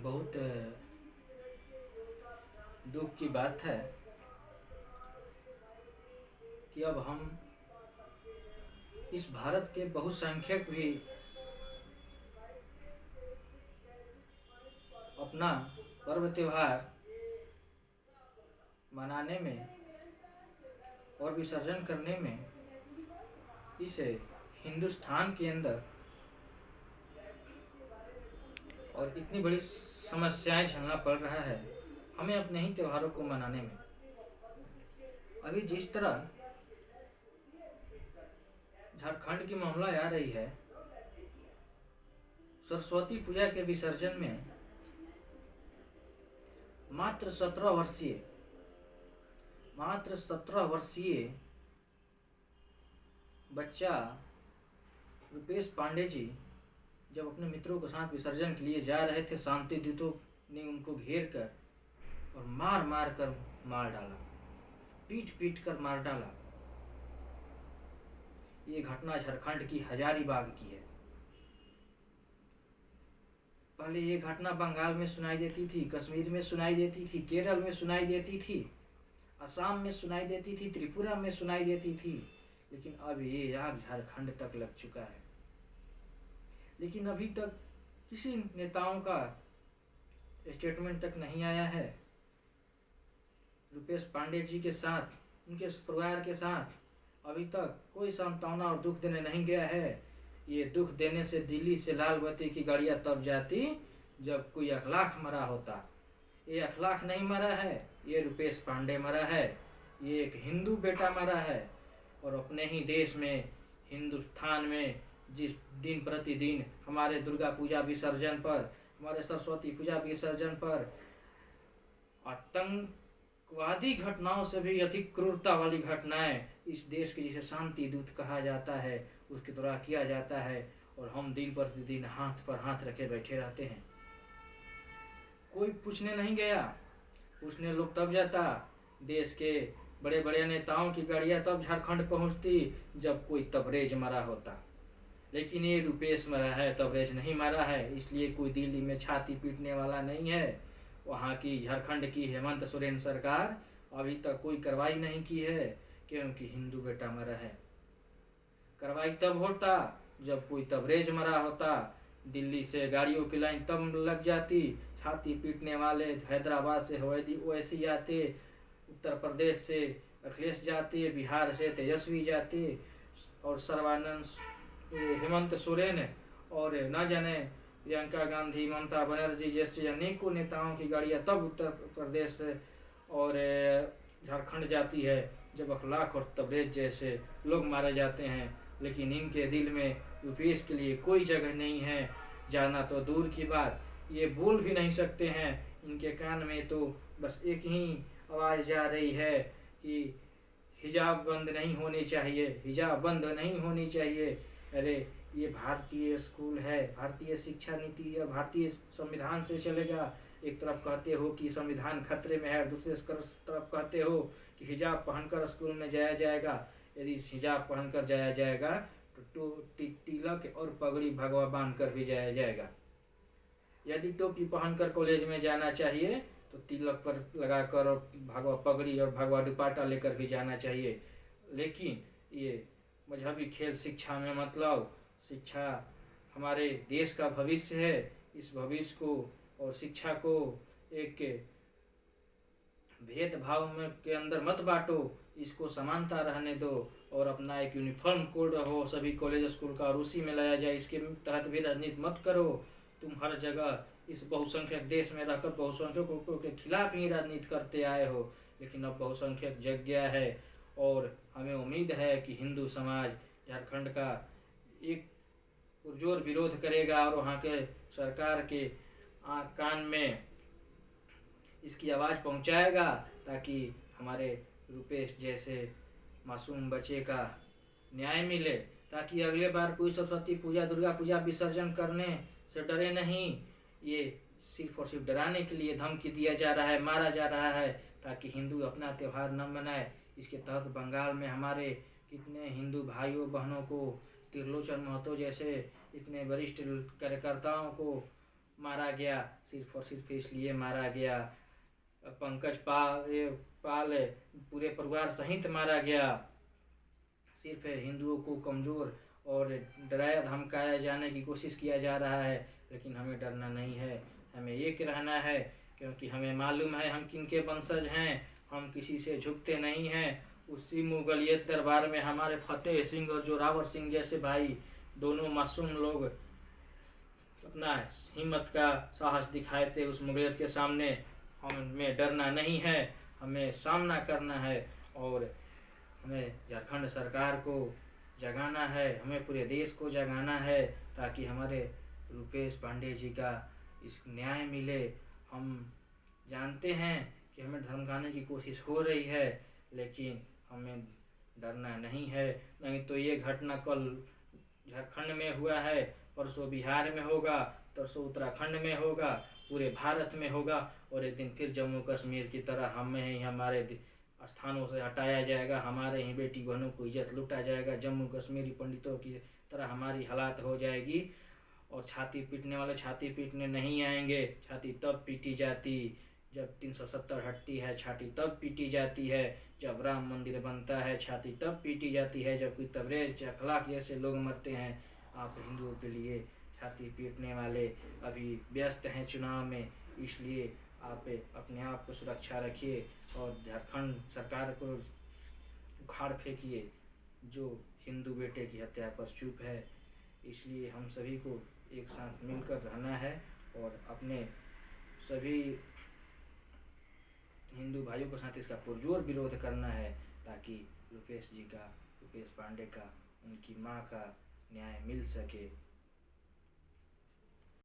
बहुत दुख की बात है कि अब हम इस भारत के बहुसंख्यक भी अपना पर्व त्योहार मनाने में और विसर्जन करने में इस हिंदुस्तान के अंदर और इतनी बड़ी समस्याएं झेलना पड़ रहा है हमें अपने ही त्योहारों को मनाने में। अभी जिस तरह झारखंड की मामला आ रही है, सरस्वती पूजा के विसर्जन में मात्र 17 वर्षीय बच्चा रुपेश पांडे जी जब अपने मित्रों के साथ विसर्जन के लिए जा रहे थे, शांति दूतों ने उनको घेर कर और मार कर मार डाला, पीट कर मार डाला। ये घटना झारखंड की हजारीबाग की है। पहले ये घटना बंगाल में सुनाई देती थी, कश्मीर में सुनाई देती थी, केरल में सुनाई देती थी, असम में सुनाई देती थी, त्रिपुरा में सुनाई देती थी, लेकिन अब ये आग झारखंड तक लग चुका है। लेकिन अभी तक किसी नेताओं का स्टेटमेंट तक नहीं आया है। रुपेश पांडे जी के साथ, उनके परिवार के साथ अभी तक कोई सांत्वना और दुख देने नहीं गया है। ये दुख देने से दिल्ली से लाल बत्ती की गाड़ियां तब जाती जब कोई अखलाक मरा होता। ये अखलाक नहीं मरा है, ये रुपेश पांडे मरा है, ये एक हिंदू बेटा मरा है। और अपने ही देश में, हिंदुस्तान में जिस दिन प्रतिदिन हमारे दुर्गा पूजा विसर्जन पर, हमारे सरस्वती पूजा विसर्जन पर आतंकवादी घटनाओं से भी अधिक क्रूरता वाली घटनाएं इस देश के जिसे शांति दूत कहा जाता है उसके द्वारा किया जाता है, और हम दिन प्रतिदिन हाथ पर हाथ रखे बैठे रहते हैं। कोई पूछने नहीं गया। पूछने लोग तब जाता, देश के बड़े बड़े नेताओं की गाड़ियां तब झारखंड पहुंचती जब कोई तबरेज मरा होता। लेकिन ये रुपेश मरा है, तबरेज नहीं मरा है, इसलिए कोई दिल्ली में छाती पीटने वाला नहीं है। वहाँ की झारखंड की हेमंत सोरेन सरकार अभी तक कोई कार्रवाई नहीं की है क्योंकि हिंदू बेटा मरा है। कार्रवाई तब होता जब कोई तबरेज मरा होता, दिल्ली से गाड़ियों की लाइन तब लग जाती, छाती पीटने वाले हैदराबाद से ओवैसी आते, उत्तर प्रदेश से अखिलेश जाते, बिहार से तेजस्वी जाते, और सर्बानंद हेमंत सोरेन और न जाने प्रियंका गांधी, ममता बनर्जी जैसे अनेकों नेताओं की गाड़ियां तब उत्तर प्रदेश और झारखंड जाती है जब अखलाक और तबरेज जैसे लोग मारे जाते हैं। लेकिन इनके दिल में रुपेश के लिए कोई जगह नहीं है। जाना तो दूर की बात, ये बोल भी नहीं सकते हैं। इनके कान में तो बस एक ही आवाज़ जा रही है कि हिजाब बंद नहीं होनी चाहिए, हिजाब बंद नहीं होनी चाहिए। अरे ये भारतीय स्कूल है, भारतीय शिक्षा नीति है, भारतीय संविधान से चलेगा। एक तरफ कहते हो कि संविधान खतरे में है, दूसरे तरफ कहते हो कि हिजाब पहनकर स्कूल में जाया जाएगा। यदि हिजाब पहनकर जाया जाएगा तो तिलक और पगड़ी भगवा बांध कर भी जाया जाएगा। यदि टोपी पहनकर कॉलेज में जाना चाहिए तो तिलक पर लगाकर और भगवा पगड़ी और भगवा दुपट्टा लेकर भी जाना चाहिए। लेकिन ये मजहबी खेल शिक्षा में मतलब, शिक्षा हमारे देश का भविष्य है। इस भविष्य को और शिक्षा को एक भेदभाव में के अंदर मत बांटो, इसको समानता रहने दो और अपना एक यूनिफॉर्म कोड हो सभी कॉलेज स्कूल का और उसी में लाया जाए। इसके तहत भी राजनीति मत करो। तुम हर जगह इस बहुसंख्यक देश में रहकर बहुसंख्यकों के खिलाफ ही राजनीति करते आए हो, लेकिन अब बहुसंख्यक जग गया है और हमें उम्मीद है कि हिंदू समाज झारखंड का एक पुरजोर विरोध करेगा और वहाँ के सरकार के कान में इसकी आवाज़ पहुँचाएगा ताकि हमारे रुपेश जैसे मासूम बच्चे का न्याय मिले, ताकि अगले बार कोई सरस्वती पूजा, दुर्गा पूजा विसर्जन करने से डरे नहीं। ये सिर्फ और सिर्फ डराने के लिए धमकी दिया जा रहा है, मारा जा रहा है ताकि हिंदू अपना त्यौहार न मनाए। इसके तहत बंगाल में हमारे कितने हिंदू भाइयों बहनों को, त्रिलोचन महतो जैसे इतने वरिष्ठ कार्यकर्ताओं को मारा गया, सिर्फ और सिर्फ इसलिए मारा गया। पंकज पाल पूरे परिवार सहित मारा गया। सिर्फ हिंदुओं को कमज़ोर और डराया धमकाया जाने की कोशिश किया जा रहा है, लेकिन हमें डरना नहीं है, हमें एक रहना है, क्योंकि हमें मालूम है हम किनके वंशज हैं। हम किसी से झुकते नहीं हैं। उसी मुगलियत दरबार में हमारे फतेह सिंह और जोरावर सिंह जैसे भाई दोनों मासूम लोग अपना हिम्मत का साहस दिखाए थे उस मुगलियत के सामने। हमें डरना नहीं है, हमें सामना करना है और हमें झारखंड सरकार को जगाना है, हमें पूरे देश को जगाना है, ताकि हमारे रुपेश पांडे जी का इस न्याय मिले। हम जानते हैं कि हमें धमकाने की कोशिश हो रही है, लेकिन हमें डरना नहीं है। नहीं तो ये घटना कल झारखंड में हुआ है, परसों बिहार में होगा, परसों उत्तराखंड में होगा, पूरे भारत में होगा, और एक दिन फिर जम्मू कश्मीर की तरह हमें ही हमारे स्थानों से हटाया जाएगा, हमारे ही बेटी बहनों को इज्जत लूटा जाएगा, जम्मू कश्मीरी पंडितों की तरह हमारी हालात हो जाएगी। और छाती पीटने वाले छाती पीटने नहीं आएंगे। छाती तब पीटी जाती जब 370 हटती है, छाती तब पीटी जाती है जब राम मंदिर बनता है, छाती तब पीटी जाती है जब कोई तबरेज अखलाक जैसे लोग मरते हैं। आप हिंदुओं के लिए छाती पीटने वाले अभी व्यस्त हैं चुनाव में, इसलिए आप अपने आप को सुरक्षा रखिए और झारखंड सरकार को उखाड़ फेंकिए जो हिंदू बेटे की हत्या पर चुप है। इसलिए हम सभी को एक साथ मिलकर रहना है और अपने सभी हिंदू भाइयों के साथ इसका पुरजोर विरोध करना है, ताकि रुपेश पांडे का, उनकी मां का न्याय मिल सके।